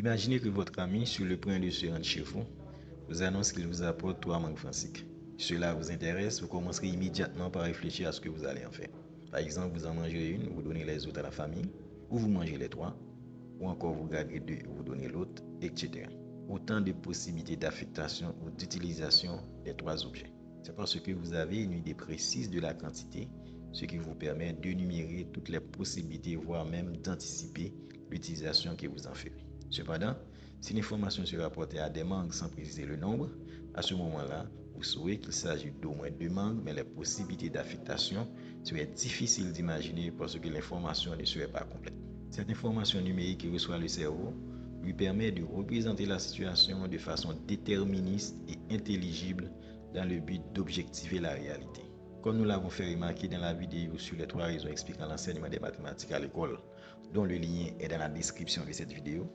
Imaginez que votre ami, sur le point de se rendre chez vous annonce qu'il vous apporte 3 mangues franciques. Cela vous intéresse, vous commencerez immédiatement par réfléchir à ce que vous allez en faire. Par exemple, vous en mangerez une, vous donnez les autres à la famille, ou vous mangez les 3, ou encore vous gardez 2, vous donnez l'autre, etc. Autant de possibilités d'affectation ou d'utilisation des 3 objets. C'est parce que vous avez une idée précise de la quantité, ce qui vous permet d'énumérer toutes les possibilités, voire même d'anticiper l'utilisation que vous en ferez. Cependant, si l'information se rapportait à des mangues sans préciser le nombre, à ce moment-là, vous saurez qu'il s'agit d'au moins 2 mangues, mais les possibilités d'affectation seraient difficiles d'imaginer parce que l'information ne serait pas complète. Cette information numérique que reçoit le cerveau lui permet de représenter la situation de façon déterministe et intelligible dans le but d'objectiver la réalité. Comme nous l'avons fait remarquer dans la vidéo sur les 3 raisons expliquant l'enseignement des mathématiques à l'école, dont le lien est dans la description de cette vidéo,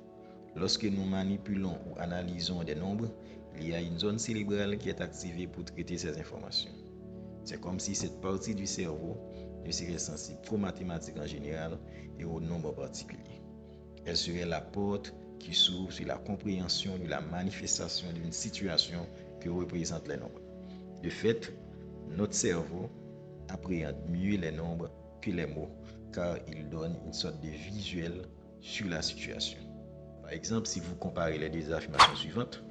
lorsque nous manipulons ou analysons des nombres, il y a une zone cérébrale qui est activée pour traiter ces informations. C'est comme si cette partie du cerveau ne serait sensible qu'aux mathématiques en général et aux nombres particuliers. Elle serait la porte qui s'ouvre sur la compréhension de la manifestation d'une situation que représentent les nombres. De fait, notre cerveau appréhende mieux les nombres que les mots car il donne une sorte de visuel sur la situation. Par exemple, si vous comparez les 2 affirmations suivantes,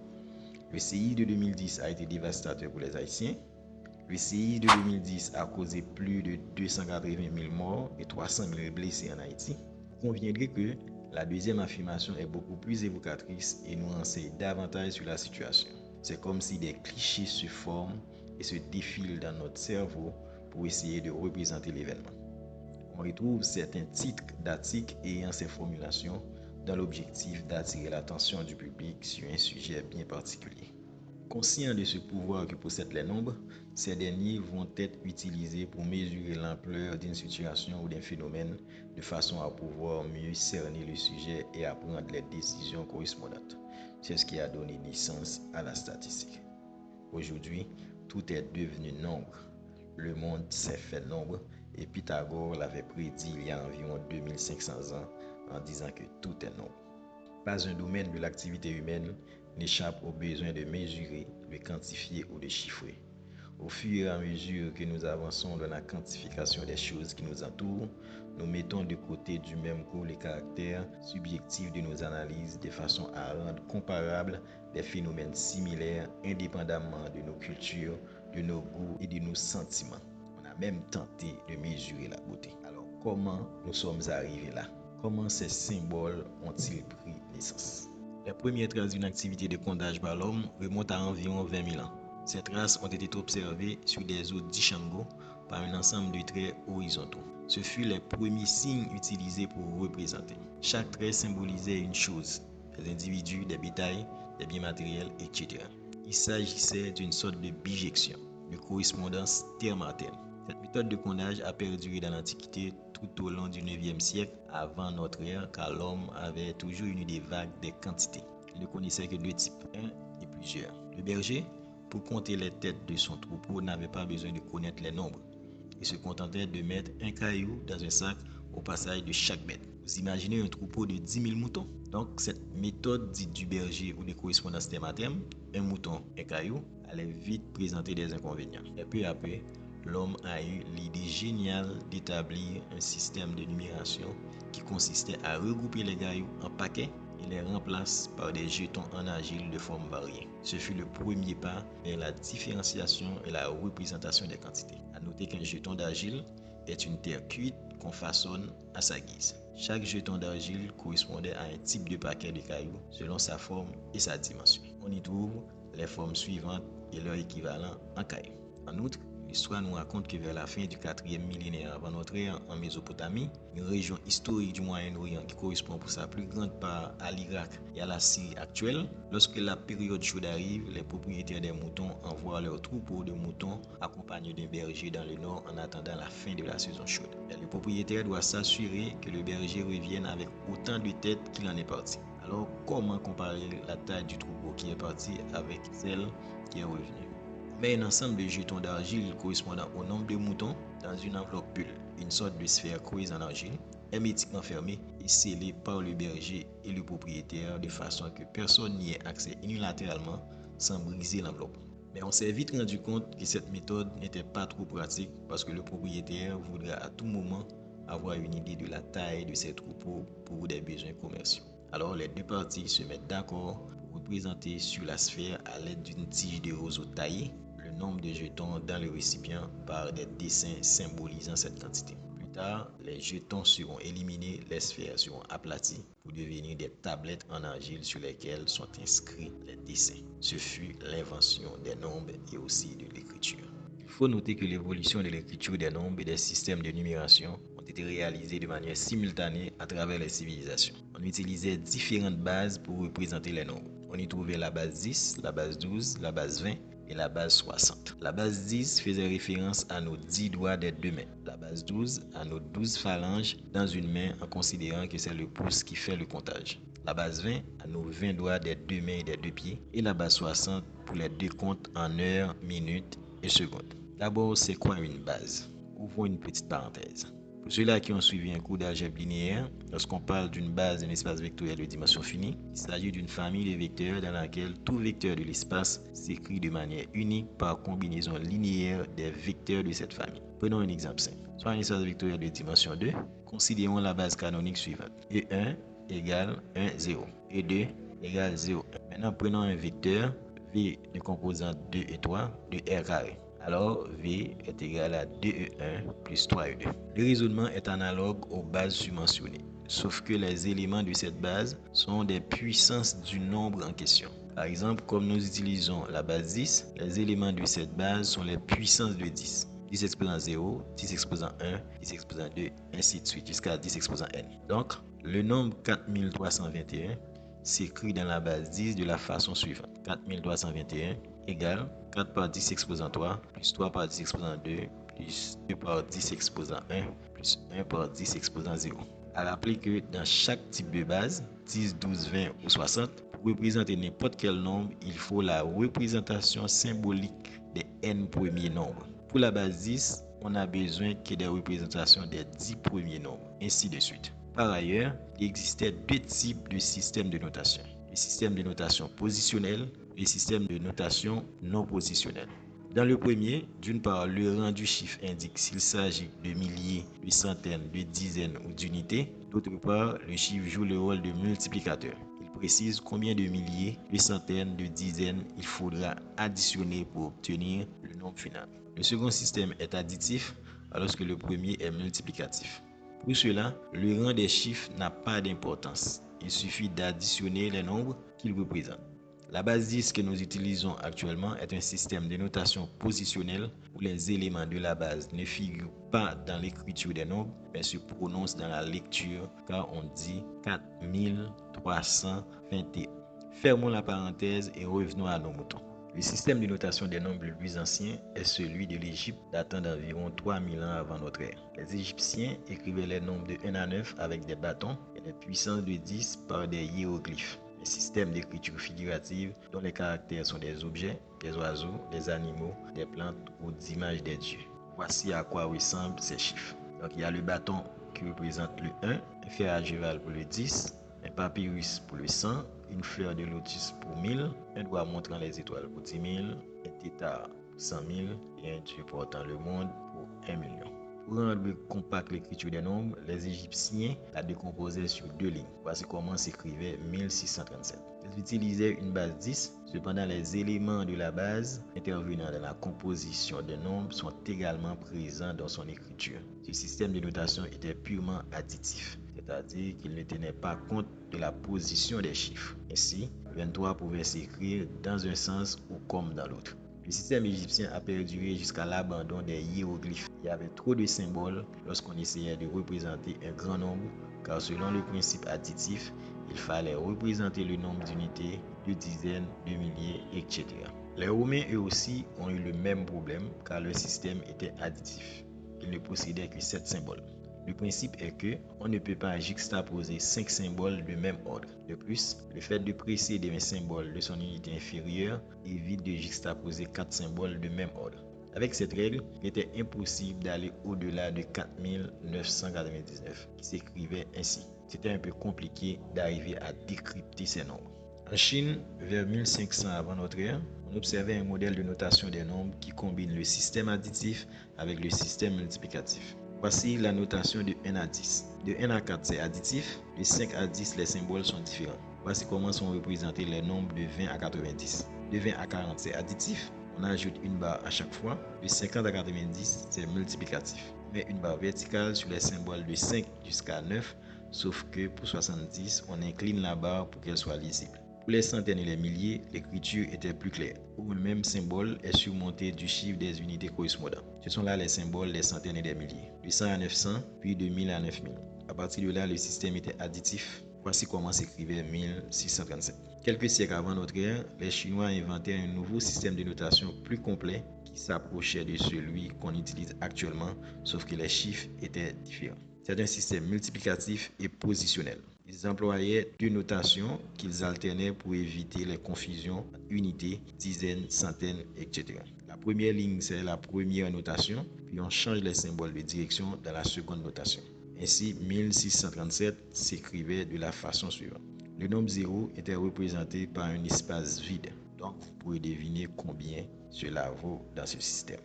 le séisme de 2010 a été dévastateur pour les Haïtiens. Le séisme de 2010 a causé plus de 280 000 morts et 300 000 blessés en Haïti. Vous conviendrez que la deuxième affirmation est beaucoup plus évocatrice et nous renseigne davantage sur la situation. C'est comme si des clichés se forment et se défilent dans notre cerveau pour essayer de représenter l'événement. On retrouve certains titres d'articles ayant ces formulations dans l'objectif d'attirer l'attention du public sur un sujet bien particulier. Conscients de ce pouvoir que possèdent les nombres, ces derniers vont être utilisés pour mesurer l'ampleur d'une situation ou d'un phénomène de façon à pouvoir mieux cerner le sujet et à prendre les décisions correspondantes. C'est ce qui a donné naissance à la statistique. Aujourd'hui, tout est devenu nombre. Le monde s'est fait nombre et Pythagore l'avait prédit il y a environ 2500 ans en disant que tout est nombre. Pas un domaine de l'activité humaine n'échappe au besoin de mesurer, de quantifier ou de chiffrer. Au fur et à mesure que nous avançons dans la quantification des choses qui nous entourent, nous mettons de côté du même coup les caractères subjectifs de nos analyses de façon à rendre comparables des phénomènes similaires indépendamment de nos cultures, de nos goûts et de nos sentiments. On a même tenté de mesurer la beauté. Alors comment nous sommes arrivés là? Comment ces symboles ont-ils pris naissance? Les premières traces d'une activité de comptage par l'homme remontent à environ 20 000 ans. Ces traces ont été observées sur des os d'Ishango par un ensemble de traits horizontaux. Ce furent les premiers signes utilisés pour représenter. Chaque trait symbolisait une chose, des individus, des bétails, des biens matériels, etc. Il s'agissait d'une sorte de bijection, de correspondance terme à terme. Cette méthode de comptage a perduré dans l'Antiquité tout au long du 9e siècle avant notre ère car l'homme avait toujours une idée vague des quantités. Il ne connaissait que 2 types, un et plusieurs. Le berger, pour compter les têtes de son troupeau, n'avait pas besoin de connaître les nombres. Il se contentait de mettre un caillou dans un sac au passage de chaque bête. Vous imaginez un troupeau de 10 000 moutons? Donc cette méthode dite du berger ou de correspondance terme à terme, un mouton, un caillou, allait vite présenter des inconvénients. Et peu à peu, l'homme a eu l'idée géniale d'établir un système de numération qui consistait à regrouper les cailloux en paquets et les remplace par des jetons en argile de forme variée. Ce fut le premier pas vers la différenciation et la représentation des quantités. À noter qu'un jeton d'argile est une terre cuite qu'on façonne à sa guise. Chaque jeton d'argile correspondait à un type de paquet de cailloux selon sa forme et sa dimension. On y trouve les formes suivantes et leur équivalent en cailloux. En outre, l'histoire nous raconte que vers la fin du 4e millénaire avant notre ère en Mésopotamie, une région historique du Moyen-Orient qui correspond pour sa plus grande part à l'Irak et à la Syrie actuelle, lorsque la période chaude arrive, les propriétaires des moutons envoient leurs troupeaux de moutons accompagnés d'un berger dans le nord en attendant la fin de la saison chaude. Et le propriétaire doit s'assurer que le berger revienne avec autant de têtes qu'il en est parti. Alors, comment comparer la taille du troupeau qui est parti avec celle qui est revenue? Met un ensemble de jetons d'argile correspondant au nombre de moutons dans une enveloppe bulle une sorte de sphère creuse en argile, hermétiquement fermée et scellée par le berger et le propriétaire de façon que personne n'y ait accès unilatéralement sans briser l'enveloppe. Mais on s'est vite rendu compte que cette méthode n'était pas trop pratique parce que le propriétaire voudrait à tout moment avoir une idée de la taille de ses troupeaux pour des besoins commerciaux. Alors les deux parties se mettent d'accord pour représenter sur la sphère à l'aide d'une tige de roseau taillée le nombre de jetons dans le récipient par des dessins symbolisant cette quantité. Plus tard, les jetons seront éliminés, les sphères seront aplaties pour devenir des tablettes en argile sur lesquelles sont inscrits les dessins. Ce fut l'invention des nombres et aussi de l'écriture. Il faut noter que l'évolution de l'écriture des nombres et des systèmes de numération ont été réalisés de manière simultanée à travers les civilisations. On utilisait différentes bases pour représenter les nombres. On y trouvait la base 10, la base 12, la base 20 et la base 60. La base 10 faisait référence à nos 10 doigts des deux mains. La base 12 à nos 12 phalanges dans une main en considérant que c'est le pouce qui fait le comptage. La base 20 à nos 20 doigts des deux mains et des deux pieds. Et la base 60 pour les deux comptes en heures, minutes et secondes. D'abord, c'est quoi une base? Ouvrons une petite parenthèse. Pour ceux-là qui ont suivi un cours d'algèbre linéaire, lorsqu'on parle d'une base d'un espace vectoriel de dimension finie, il s'agit d'une famille de vecteurs dans laquelle tout vecteur de l'espace s'écrit de manière unique par combinaison linéaire des vecteurs de cette famille. Prenons un exemple simple. Soit un espace vectoriel de dimension 2, considérons la base canonique suivante. E1 égale 1, 0. E2 égale 0, 1. Maintenant, prenons un vecteur V de composante 2 et 3 de R carré. Alors, V est égal à 2E1 plus 3E2. Le raisonnement est analogue aux bases submentionnées, sauf que les éléments de cette base sont des puissances du nombre en question. Par exemple, comme nous utilisons la base 10, les éléments de cette base sont les puissances de 10. 10 exposant 0, 10 exposant 1, 10 exposant 2, ainsi de suite, jusqu'à 10 exposant n. Donc, le nombre 4321 s'écrit dans la base 10 de la façon suivante. 4321 égale 4 par 10 exposant 3, plus 3 par 10 exposant 2, plus 2 par 10 exposant 1, plus 1 par 10 exposant 0. À rappeler que dans chaque type de base, 10, 12, 20 ou 60, pour représenter n'importe quel nombre, il faut la représentation symbolique des n premiers nombres. Pour la base 10, on a besoin que des représentations des 10 premiers nombres, ainsi de suite. Par ailleurs, il existait deux types de systèmes de notation. Le système de notation positionnel et le système de notation non positionnel. Dans le premier, d'une part, le rang du chiffre indique s'il s'agit de milliers, de centaines, de dizaines ou d'unités. D'autre part, le chiffre joue le rôle de multiplicateur. Il précise combien de milliers, de centaines, de dizaines il faudra additionner pour obtenir le nombre final. Le second système est additif alors que le premier est multiplicatif. Pour cela, le rang des chiffres n'a pas d'importance. Il suffit d'additionner les nombres qu'ils représentent. La base 10 que nous utilisons actuellement est un système de notation positionnelle où les éléments de la base ne figurent pas dans l'écriture des nombres, mais se prononcent dans la lecture car on dit 4321. Fermons la parenthèse et revenons à nos moutons. Le système de notation des nombres le plus ancien est celui de l'Égypte datant d'environ 3000 ans avant notre ère. Les Égyptiens écrivaient les nombres de 1 à 9 avec des bâtons et les puissances de 10 par des hiéroglyphes. Un système d'écriture figurative dont les caractères sont des objets, des oiseaux, des animaux, des plantes ou d'images des dieux. Voici à quoi ressemblent ces chiffres. Donc il y a le bâton qui représente le 1, un fer argival pour le 10, un papyrus pour le 100, une fleur de lotus pour 1000, un doigt montrant les étoiles pour 10 000, un tétard pour 100 000 et un dieu portant le monde pour 1 million. Pour rendre compact l'écriture des nombres, les Égyptiens la décomposaient sur deux lignes. Voici comment s'écrivait 1637. Ils utilisaient une base 10, cependant les éléments de la base intervenant dans la composition des nombres sont également présents dans son écriture. Ce système de notation était purement additif, c'est-à-dire qu'il ne tenait pas compte de la position des chiffres. Ainsi, 23 pouvait s'écrire dans un sens ou comme dans l'autre. Le système égyptien a perduré jusqu'à l'abandon des hiéroglyphes. Il y avait trop de symboles lorsqu'on essayait de représenter un grand nombre, car selon le principe additif, il fallait représenter le nombre d'unités, de dizaines, de milliers, etc. Les Romains eux aussi ont eu le même problème car leur système était additif. Ils ne possédaient que 7 symboles. Le principe est que on ne peut pas juxtaposer 5 symboles de même ordre. De plus, le fait de précéder un symbole de son unité inférieure évite de juxtaposer 4 symboles de même ordre. Avec cette règle, il était impossible d'aller au-delà de 4999, qui s'écrivait ainsi. C'était un peu compliqué d'arriver à décrypter ces nombres. En Chine, vers 1500 avant notre ère, on observait un modèle de notation des nombres qui combine le système additif avec le système multiplicatif. Voici la notation de 1 à 10. De 1 à 4, c'est additif. De 5 à 10, les symboles sont différents. Voici comment sont représentés les nombres de 20 à 90. De 20 à 40, c'est additif. On ajoute une barre à chaque fois. De 50 à 90, c'est multiplicatif. On met une barre verticale sur les symboles de 5 jusqu'à 9, sauf que pour 70, on incline la barre pour qu'elle soit lisible. Pour les centaines et les milliers, l'écriture était plus claire, où le même symbole est surmonté du chiffre des unités correspondantes. Ce sont là les symboles des centaines et des milliers, de 100 à 900, puis de 1000 à 9000. À partir de là, le système était additif. Voici comment s'écrivait 1637. Quelques siècles avant notre ère, les Chinois inventaient un nouveau système de notation plus complet qui s'approchait de celui qu'on utilise actuellement, sauf que les chiffres étaient différents. C'est un système multiplicatif et positionnel. Ils employaient deux notations qu'ils alternaient pour éviter les confusions unités, dizaines, centaines, etc. La première ligne, c'est la première notation, puis on change les symboles de direction dans la seconde notation. Ainsi, 1637 s'écrivait de la façon suivante. Le nombre 0 était représenté par un espace vide, donc vous pouvez deviner combien cela vaut dans ce système.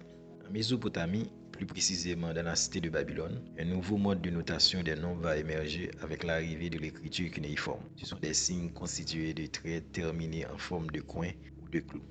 En Mésopotamie, plus précisément dans la cité de Babylone, un nouveau mode de notation des nombres va émerger avec l'arrivée de l'écriture cunéiforme. Ce sont des signes constitués de traits terminés en forme de coin ou de clou.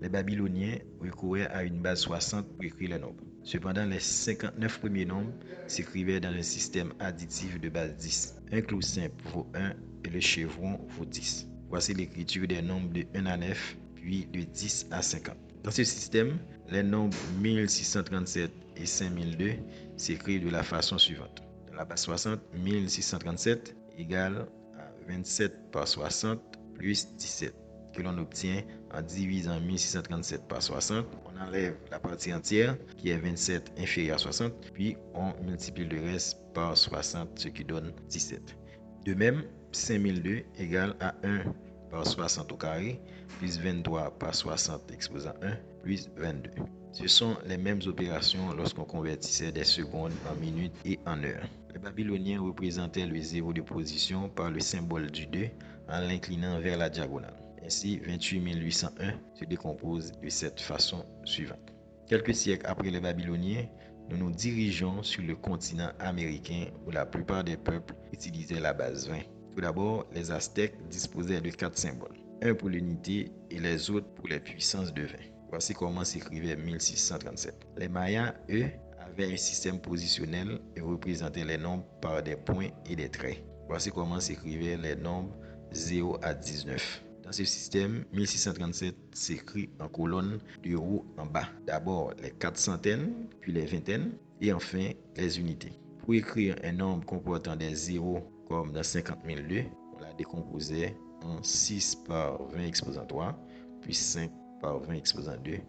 Les Babyloniens recouraient à une base 60 pour écrire les nombres. Cependant, les 59 premiers nombres s'écrivaient dans un système additif de base 10. Un clou simple vaut 1 et le chevron vaut 10. Voici l'écriture des nombres de 1 à 9, puis de 10 à 50. Dans ce système, les nombres 1637 et 5002 s'écrivent de la façon suivante. Dans la base 60, 1637 égale à 27 par 60 plus 17, que l'on obtient en divisant 1637 par 60. On enlève la partie entière qui est 27 inférieur à 60, puis on multiplie le reste par 60, ce qui donne 17. De même, 5002 égale à 1 par 60 au carré, plus 23 par 60 exposant 1, plus 22. Ce sont les mêmes opérations lorsqu'on convertissait des secondes en minutes et en heures. Les Babyloniens représentaient le zéro de position par le symbole du 2 en l'inclinant vers la diagonale. Ainsi, 28 801 se décompose de cette façon suivante. Quelques siècles après les Babyloniens, nous nous dirigeons sur le continent américain où la plupart des peuples utilisaient la base 20. Tout d'abord, les Aztèques disposaient de 4 symboles, un pour l'unité et les autres pour les puissances de 20. Voici comment s'écrivait 1637. Les Mayas, eux, avaient un système positionnel et représentaient les nombres par des points et des traits. Voici comment s'écrivaient les nombres 0 à 19. Dans ce système, 1637 s'écrit en colonne de haut en bas. D'abord les 4 centaines, puis les vingtaines et enfin les unités. Pour écrire un nombre comportant des zéros comme dans 50 002, on la décomposait en 6 par 20 exposant 3, puis 5 par 20 exposant 2,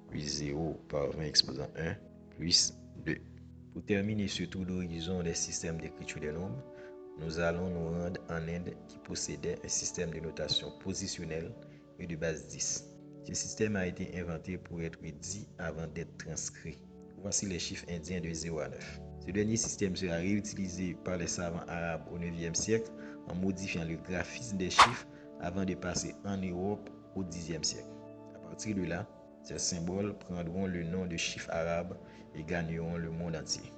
puis 0 par 20 exposant 1, puis 2. Pour terminer ce tour d'horizon des systèmes d'écriture des nombres, nous allons nous rendre en Inde qui possédait un système de notation positionnelle et de base 10. Ce système a été inventé pour être dit avant d'être transcrit. Voici les chiffres indiens de 0 à 9. Ce dernier système sera réutilisé par les savants arabes au 9e siècle en modifiant le graphisme des chiffres avant de passer en Europe au 10e siècle. À partir de là, ces symboles prendront le nom de chiffres arabes et gagneront le monde entier.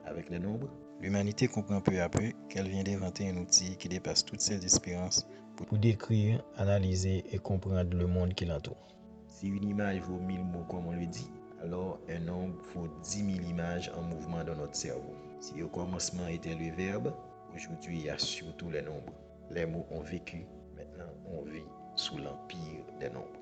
Avec les nombres, l'humanité comprend peu à peu qu'elle vient d'inventer un outil qui dépasse toutes ses espérances pour décrire, analyser et comprendre le monde qui l'entoure. Si une image vaut 1000 mots comme on le dit, alors un nombre vaut 10 000 images en mouvement dans notre cerveau. Si au commencement était le verbe, aujourd'hui il y a surtout les nombres. Les mots ont vécu, maintenant on vit sous l'empire des nombres.